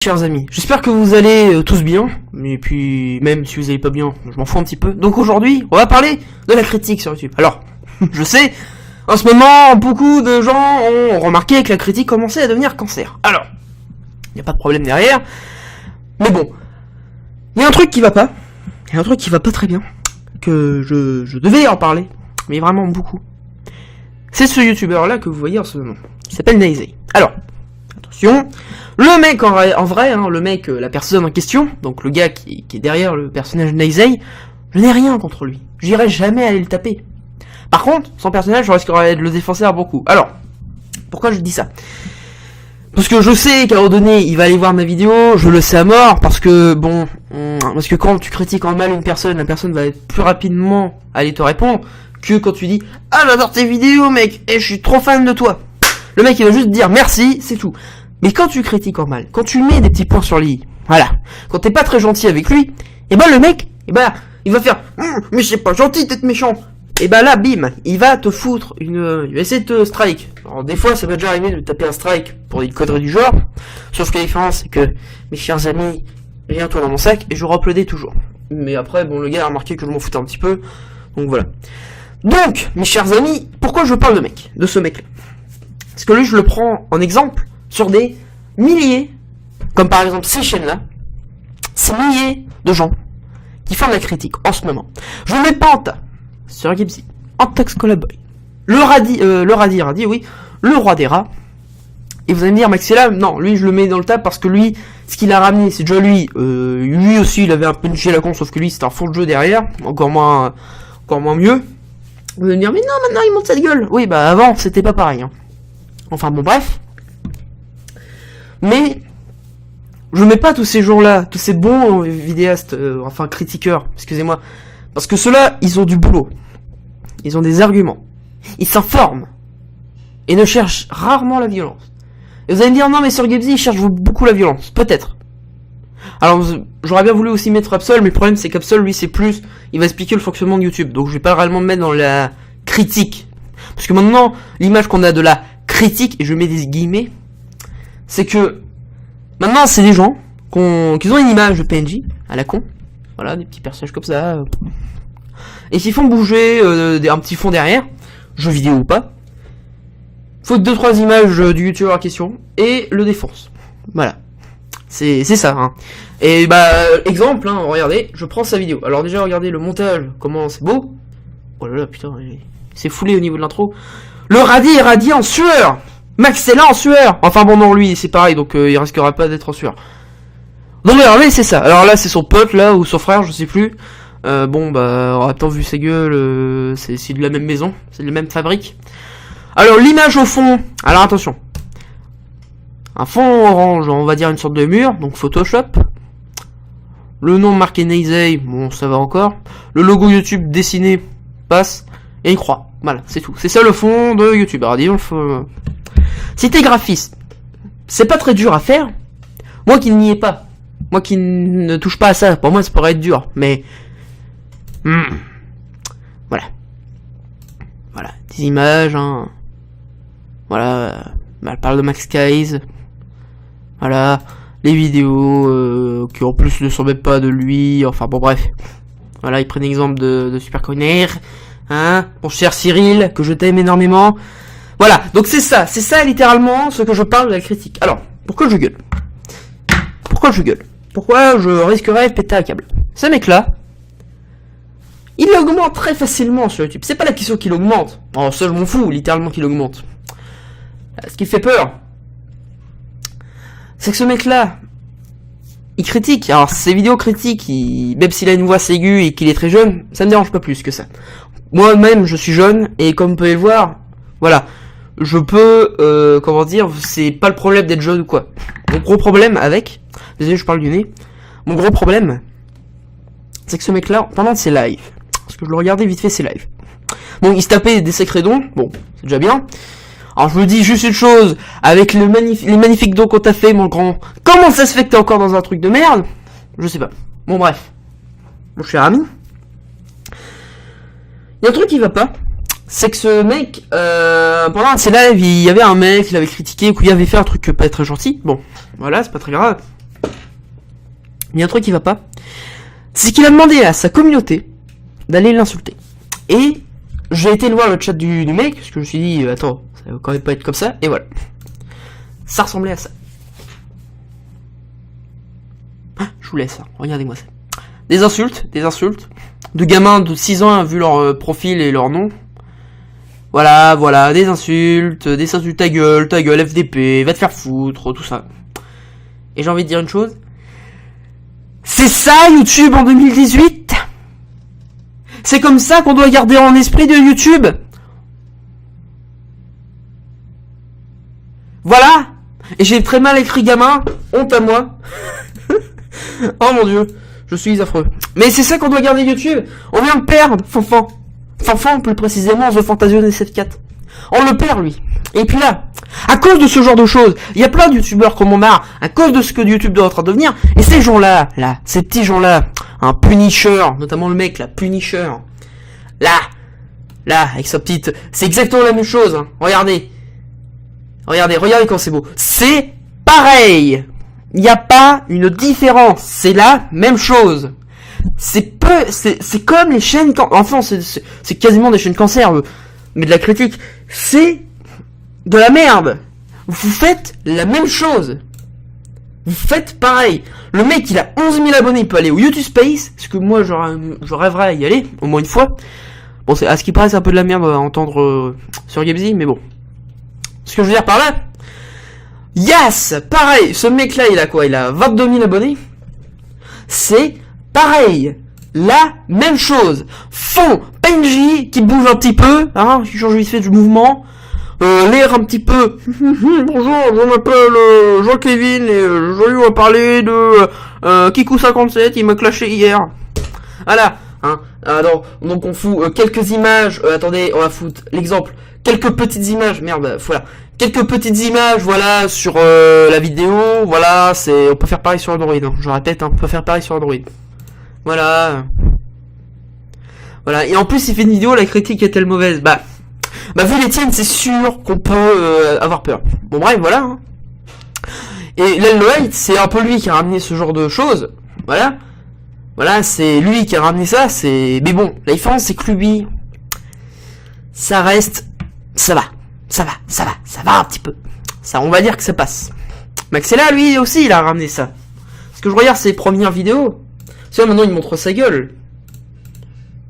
Chers amis, j'espère que vous allez tous bien, et puis même si vous allez pas bien, je m'en fous un petit peu. Donc aujourd'hui, on va parler de la critique sur YouTube. Alors, je sais, en ce moment, beaucoup de gens ont remarqué que la critique commençait à devenir cancer. Alors, il n'y a pas de problème derrière, mais bon, il y a un truc qui va pas, il y a un truc qui va pas très bien, que je devais en parler, mais vraiment beaucoup. C'est ce youtubeur là que vous voyez en ce moment, qui s'appelle Naizey. Alors, attention, le mec en vrai, hein, le mec, la personne en question, donc le gars qui est derrière le personnage Naizey, je n'ai rien contre lui. J'irai jamais aller le taper. Par contre, son personnage, je risquerais de le défoncer à beaucoup. Alors, pourquoi je dis ça? Parce que je sais qu'à un moment donné, il va aller voir ma vidéo, je le sais à mort, parce que, bon, parce que quand tu critiques en mal une personne, la personne va être plus rapidement aller te répondre, que quand tu dis « Ah, j'adore tes vidéos, mec, et je suis trop fan de toi !» Le mec, il va juste dire « Merci », c'est tout. Mais quand tu critiques en mal, quand tu mets des petits points sur les i, voilà, quand t'es pas très gentil avec lui, et ben le mec, et ben, il va faire « Mais c'est pas gentil d'être méchant !» Et ben là, bim, il va te foutre il va essayer de te strike. Alors des fois, ça va déjà arriver de taper un strike pour des conneries du genre, sauf que la différence, c'est que, mes chers amis, rien toi dans mon sac, et je replaudais toujours. Mais après, bon, le gars a remarqué que je m'en foutais un petit peu, donc voilà. Donc, mes chers amis, pourquoi je parle de ce mec-là? Parce que lui, je le prends en exemple sur des milliers, comme par exemple ces chaînes-là, ces milliers de gens qui font de la critique en ce moment. Je ne mets pas en tas sur Gibsy, en Tax Colaboy, le Radi, oui, le roi des rats. Et vous allez me dire, Maxilla, non, lui je le mets dans le tas parce que lui, ce qu'il a ramené, c'est déjà lui. Lui aussi, il avait un punché à la con, sauf que lui, c'était un fond de jeu derrière, encore moins mieux. Vous allez me dire, mais non, maintenant il monte cette gueule. Oui, bah avant, c'était pas pareil. Hein. Enfin bon, bref. Mais je mets pas tous ces gens-là, tous ces bons vidéastes, enfin critiqueurs, excusez-moi, parce que ceux-là, ils ont du boulot, ils ont des arguments, ils s'informent et ne cherchent rarement la violence. Et vous allez me dire non mais sur Gibsy, ils cherchent beaucoup la violence, peut-être. Alors j'aurais bien voulu aussi mettre Absol, mais le problème c'est qu'Absol lui c'est plus, il va expliquer le fonctionnement de YouTube, donc je vais pas réellement me mettre dans la critique, parce que maintenant l'image qu'on a de la critique, et je mets des guillemets, c'est que maintenant c'est des gens qui ont une image de PNJ à la con, voilà, des petits personnages comme ça, et qui font bouger un petit fond derrière, jeu vidéo ou pas, faut 2-3 images du youtubeur en question, et le défonce, voilà, c'est ça, hein. Et bah, exemple, hein, regardez, je prends sa vidéo, alors déjà regardez le montage, comment c'est beau, oh là là, putain, il s'est foulé au niveau de l'intro, le Radi est radié en sueur. Max est là en sueur. Enfin bon non, lui c'est pareil, donc il risquera pas d'être en sueur. Donc regardez, c'est ça. Alors là c'est son pote là, ou son frère, je sais plus. Bon bah, on a tant vu sa gueule, c'est de la même maison, c'est de la même fabrique. Alors l'image au fond, alors attention. Un fond orange, on va dire une sorte de mur, donc Photoshop. Le nom marqué Naizey, bon ça va encore. Le logo YouTube dessiné, passe. Et une croix, voilà, c'est tout. C'est ça le fond de YouTube. Alors disons, si t'es graphiste, c'est pas très dur à faire. Moi qui n'y ai pas, moi qui ne touche pas à ça, pour moi ça pourrait être dur, mais voilà, voilà, des images, hein. Voilà, elle parle de Max Kaiz, voilà, les vidéos qui en plus ne sont même pas de lui, enfin bon bref, voilà, ils prennent l'exemple de Super Conner. Hein, mon cher Cyril, que je t'aime énormément. Voilà, donc c'est ça littéralement ce que je parle de la critique. Alors, pourquoi je gueule? Pourquoi je risquerais de péter un câble? Ce mec-là, il augmente très facilement sur YouTube. C'est pas la question qu'il augmente. Oh, ça je m'en fous, littéralement qu'il augmente. Ce qui fait peur, c'est que ce mec-là, il critique. Alors, ses vidéos critiques, même s'il a une voix aiguë et qu'il est très jeune, ça me dérange pas plus que ça. Moi-même, je suis jeune, et comme vous pouvez le voir, voilà, je peux, comment dire, c'est pas le problème d'être jeune ou quoi. Mon gros problème avec, désolé, je parle du nez, mon gros problème, c'est que ce mec-là, pendant ses lives, parce que je le regardais vite fait ses lives, bon, il se tapait des sacrés dons, bon, c'est déjà bien. Alors, je vous dis juste une chose, avec les magnifiques dons qu'on t'a fait, mon grand, comment ça se fait que t'es encore dans un truc de merde? Je sais pas. Bon, bref. Mon cher ami. Il y a un truc qui va pas, c'est que ce mec, pendant un de ses lives, il y avait un mec, il avait critiqué, ou il avait fait un truc pas très gentil. Bon, voilà, c'est pas très grave. il y a un truc qui va pas. C'est qu'il a demandé à sa communauté d'aller l'insulter. Et j'ai été voir le chat du mec, parce que je me suis dit, attends, ça va quand même pas être comme ça, et voilà. Ça ressemblait à ça. Ah, je vous laisse, hein. Regardez-moi ça. Des insultes, de gamins de 6 ans, vu leur profil et leur nom. Voilà, des insultes, ta gueule, FDP, va te faire foutre, tout ça. Et j'ai envie de dire une chose. C'est ça, YouTube en 2018 ? C'est comme ça qu'on doit garder en esprit de YouTube ? Voilà. Et j'ai très mal écrit gamin, honte à moi. Oh mon dieu, je suis affreux. Mais c'est ça qu'on doit garder YouTube. On vient de perdre Fanfan. Fanfan, plus précisément, The Fantasio NSF4. On le perd, lui. Et puis là, à cause de ce genre de choses, il y a plein de youtubeurs comme on marre, à cause de ce que YouTube doit en train de devenir, et ces gens-là, ces petits gens-là, un Punisher, notamment le mec, là, Punisher, là, avec sa petite, c'est exactement la même chose, hein. Regardez quand c'est beau. C'est pareil. Il n'y a pas une différence, c'est la même chose. C'est comme les chaînes, enfin, c'est quasiment des chaînes cancer, mais de la critique. C'est de la merde. Vous faites la même chose. Vous faites pareil. Le mec, il a 11 000 abonnés, il peut aller au YouTube Space, parce que moi, je rêverais à y aller, au moins une fois. Bon, à ce qui paraît, c'est un peu de la merde à entendre sur Gamesy, mais bon. Ce que je veux dire par là, Yas, pareil, ce mec-là, il a quoi? Il a 22 000 abonnés. C'est pareil. La même chose. Fond, PNJ, qui bouge un petit peu, hein, qui change vite fait du mouvement. L'air un petit peu. Bonjour, je m'appelle Jean-Kevin et je vais vous parler de Kikou57, il m'a clashé hier. Voilà, hein. Donc on fout quelques images. Attendez, on va foutre l'exemple. Quelques petites images, merde, voilà. Quelques petites images, voilà, sur la vidéo, voilà, on peut faire pareil sur Android, hein. Je répète, hein, on peut faire pareil sur Android. Voilà. Voilà, et en plus il fait une vidéo, la critique est-elle mauvaise? Bah vu les tiennes, c'est sûr qu'on peut avoir peur. Bon bref, voilà. Hein. Et Lelloite, c'est un peu lui qui a ramené ce genre de choses, voilà. Voilà, c'est lui qui a ramené ça, mais bon, la différence c'est que lui, ça reste... Ça va un petit peu. Ça, on va dire que ça passe. Maxella, lui aussi, il a ramené ça. Parce que je regarde ses premières vidéos. Tu vois, maintenant, il montre sa gueule.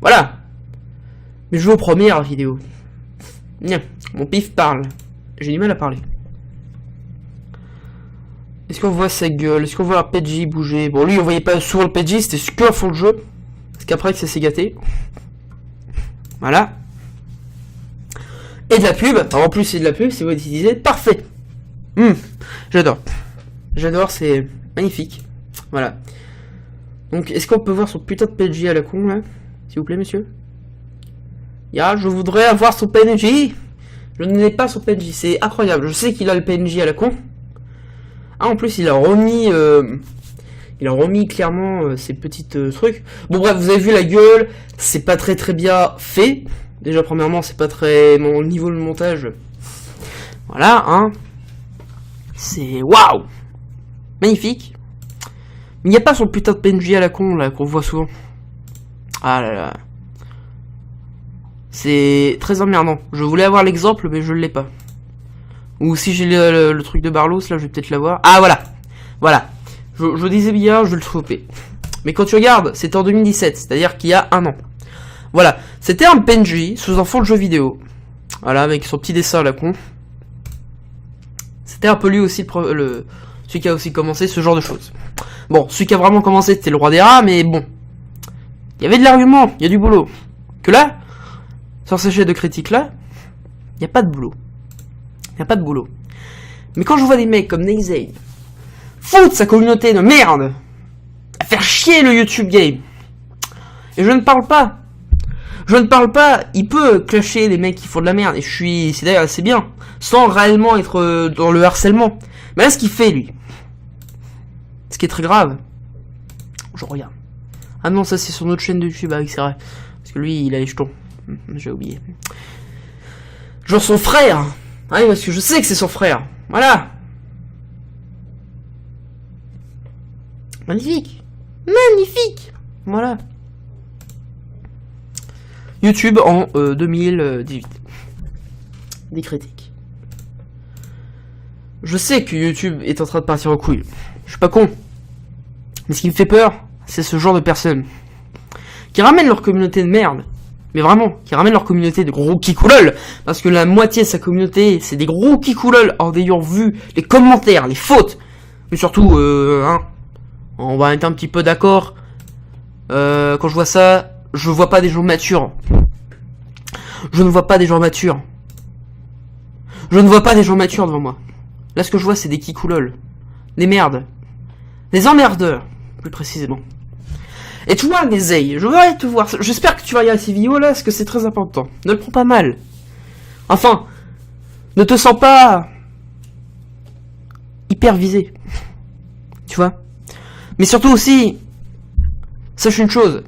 Voilà. Mais je vais aux premières vidéos. Mon pif parle. J'ai du mal à parler. Est-ce qu'on voit sa gueule? Est-ce qu'on voit la PJ bouger? Bon, lui, on voyait pas souvent le PJ, c'était que à fond de jeu. Parce qu'après, que ça s'est gâté. Voilà. Et de la pub, en plus c'est de la pub, si vous utilisez, parfait. J'adore, c'est magnifique. Voilà. Donc, est-ce qu'on peut voir son putain de PNJ à la con, là? S'il vous plaît, monsieur? Je voudrais avoir son PNJ. Je n'ai pas son PNJ, c'est incroyable. Je sais qu'il a le PNJ à la con. Ah, en plus, il a remis clairement ces petites trucs. Bon, bref, vous avez vu la gueule, c'est pas très bien fait. Déjà, premièrement, c'est pas très... Mon niveau de montage... Voilà, hein. C'est... Waouh! Magnifique. Mais il n'y a pas son putain de PNJ à la con, là, qu'on voit souvent. Ah là là. C'est très emmerdant. Je voulais avoir l'exemple, mais je l'ai pas. Ou si j'ai le truc de Barlos, là, je vais peut-être l'avoir. Ah, voilà. Je disais bien, je vais le trouver. Mais quand tu regardes, c'était en 2017, c'est-à-dire qu'il y a un an. Voilà, c'était un PNJ sous un fond de jeu vidéo. Voilà, avec son petit dessin à la con. C'était un peu lui aussi celui qui a aussi commencé ce genre de choses. Bon, celui qui a vraiment commencé c'était le roi des rats, mais bon. Il y avait de l'argument, il y a du boulot. Que là, sur ces chaînes de critique là, il n'y a pas de boulot. Mais quand je vois des mecs comme Nexade foutre sa communauté de merde à faire chier le YouTube game, et je ne parle pas, il peut clasher les mecs qui font de la merde, et c'est d'ailleurs assez bien, sans réellement être dans le harcèlement. Mais là, ce qu'il fait, lui, ce qui est très grave, je regarde. Ah non, ça c'est son autre chaîne de YouTube, ah oui, c'est vrai. Parce que lui, il a les jetons. J'ai oublié. Genre son frère. Ah oui, parce que je sais que c'est son frère. Voilà. Magnifique. Magnifique. Voilà. YouTube en 2018. Des critiques. Je sais que YouTube est en train de partir en couille. Je suis pas con. Mais ce qui me fait peur, c'est ce genre de personnes qui ramènent leur communauté de merde. Mais vraiment, qui ramènent leur communauté de gros kikoulol. Parce que la moitié de sa communauté, c'est des gros kikoulol en ayant vu les commentaires, les fautes. Mais surtout, on va être un petit peu d'accord. Quand je vois ça, je vois pas des gens matures. Je ne vois pas des gens matures. Je ne vois pas des gens matures devant moi. Là, ce que je vois, c'est des kikoulol. Des merdes. Des emmerdeurs, plus précisément. Et tu vois, Nezaï, je voudrais te voir. J'espère que tu vas regarder ces vidéos-là, parce que c'est très important. Ne le prends pas mal. Enfin, ne te sens pas hyper visé. Tu vois. Mais surtout aussi, sache une chose.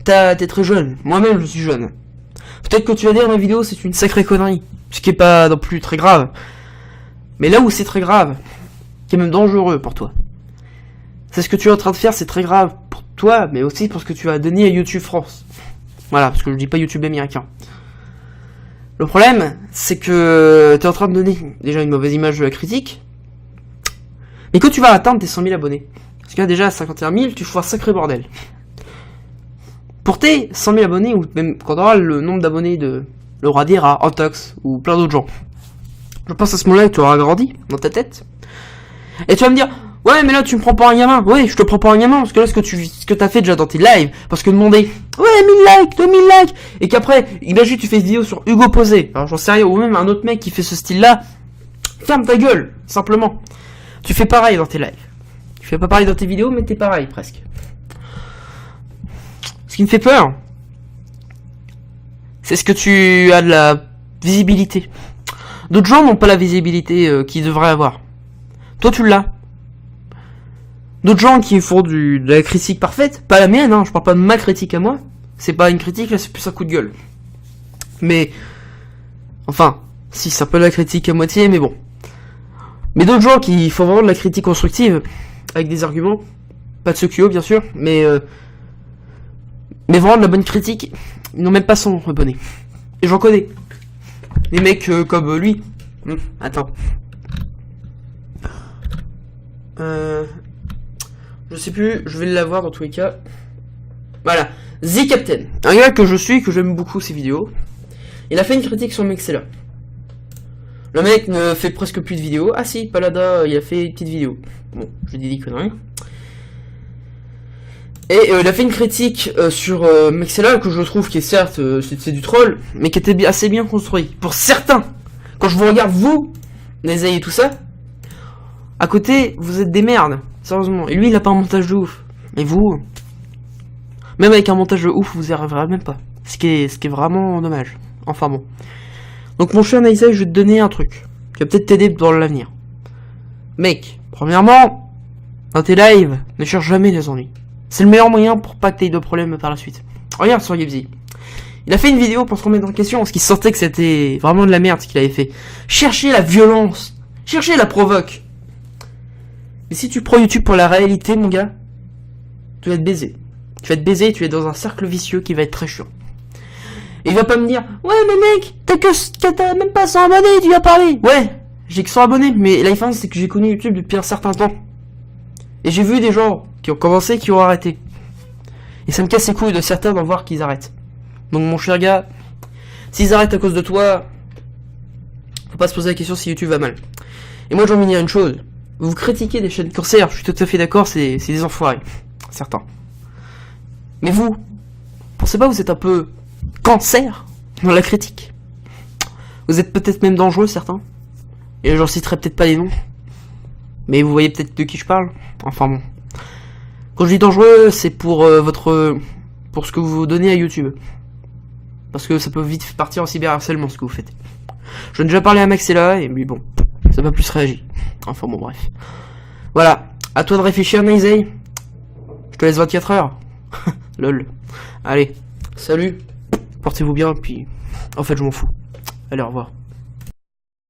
T'es très jeune. Moi-même, je suis jeune. Peut-être que tu vas dire ma vidéo, c'est une sacrée connerie. Ce qui est pas non plus très grave. Mais là où c'est très grave, qui est même dangereux pour toi, c'est ce que tu es en train de faire, c'est très grave pour toi, mais aussi pour ce que tu vas donner à YouTube France. Voilà, parce que je dis pas YouTube américain. Le problème, c'est que tu es en train de donner déjà une mauvaise image de la critique, mais quand tu vas atteindre tes 100 000 abonnés, parce que là déjà à 51 000, tu feras un sacré bordel. Pour tes 100 000 abonnés, ou même quand tu auras le nombre d'abonnés de Laura Dira, Antox, ou plein d'autres gens, je pense à ce moment-là que tu auras grandi dans ta tête, et tu vas me dire, ouais, mais là, tu me prends pour un gamin. Ouais, je te prends pour un gamin, parce que là, ce que t'as fait déjà dans tes lives, parce que demander, ouais, 1000 likes, 2000 likes, et qu'après, imagine, tu fais une vidéo sur Hugo Posé. Alors, j'en sais rien, ou même un autre mec qui fait ce style-là. Ferme ta gueule, simplement. Tu fais pareil dans tes lives. Tu fais pas pareil dans tes vidéos, mais t'es pareil, presque. Ce qui me fait peur, c'est ce que tu as de la visibilité. D'autres gens n'ont pas la visibilité qu'ils devraient avoir. Toi, tu l'as. D'autres gens qui font de la critique parfaite, pas la mienne, je parle pas de ma critique à moi, c'est pas une critique, là c'est plus un coup de gueule. Mais, enfin, si c'est un peu la critique à moitié, mais bon. Mais d'autres gens qui font vraiment de la critique constructive, avec des arguments, pas de Sekio bien sûr, mais vraiment de la bonne critique, ils n'ont même pas 100 abonnés. Et j'en connais. Des mecs comme lui. Attends. Je sais plus, je vais l'avoir dans tous les cas. Voilà, The Captain. Un gars que je suis, que j'aime beaucoup ses vidéos. Il a fait une critique sur Mixella. Le mec ne fait presque plus de vidéos. Ah si, Palada, il a fait une petite vidéo. Bon, je dis des conneries. Et il a fait une critique sur Mixella que je trouve qui est certes, c'est du troll, mais qui était assez bien construit. Pour certains, quand je vous regarde vous, Nezaï et tout ça, à côté, vous êtes des merdes. Sérieusement. Et lui, il a pas un montage de ouf. Et vous, même avec un montage de ouf, vous y arriverez même pas. Ce qui est vraiment dommage. Enfin bon. Donc mon cher Nezaï, je vais te donner un truc qui va peut-être t'aider dans l'avenir. Mec, premièrement, dans tes lives, ne cherche jamais les ennuis. C'est le meilleur moyen pour pas que t'aies de problèmes par la suite. Regarde sur Gibzy. Il a fait une vidéo pour se remettre en question, parce qu'il sentait que c'était vraiment de la merde ce qu'il avait fait. Chercher la violence. Chercher la provoque. Mais si tu prends YouTube pour la réalité, mon gars, tu vas être baisé. Tu vas être baisé et tu es dans un cercle vicieux qui va être très chiant. Et il va pas me dire, ouais mais mec, t'as même pas 100 abonnés, tu vas parler. Ouais, j'ai que 100 abonnés, mais la différence c'est que j'ai connu YouTube depuis un certain temps. Et j'ai vu des gens qui ont commencé, qui ont arrêté. Et ça me casse les couilles de certains d'en voir qu'ils arrêtent. Donc mon cher gars, s'ils arrêtent à cause de toi, faut pas se poser la question si YouTube va mal. Et moi j'ai envie de dire une chose. Vous critiquez des chaînes cancer, je suis tout à fait d'accord, c'est des enfoirés. Certains. Mais vous, pensez pas que vous êtes un peu cancer dans la critique? Vous êtes peut-être même dangereux, certains. Et j'en citerai peut-être pas les noms. Mais vous voyez peut-être de qui je parle. Enfin bon. Quand je dis dangereux, c'est pour pour ce que vous donnez à YouTube. Parce que ça peut vite partir en cyberharcèlement ce que vous faites. J'en ai déjà parlé à Maxella et lui bon, ça va plus réagir. Enfin bon bref. Voilà, à toi de réfléchir Nezaï. Je te laisse 24 heures. Lol. Allez, salut. Portez-vous bien, puis en fait je m'en fous. Allez, au revoir.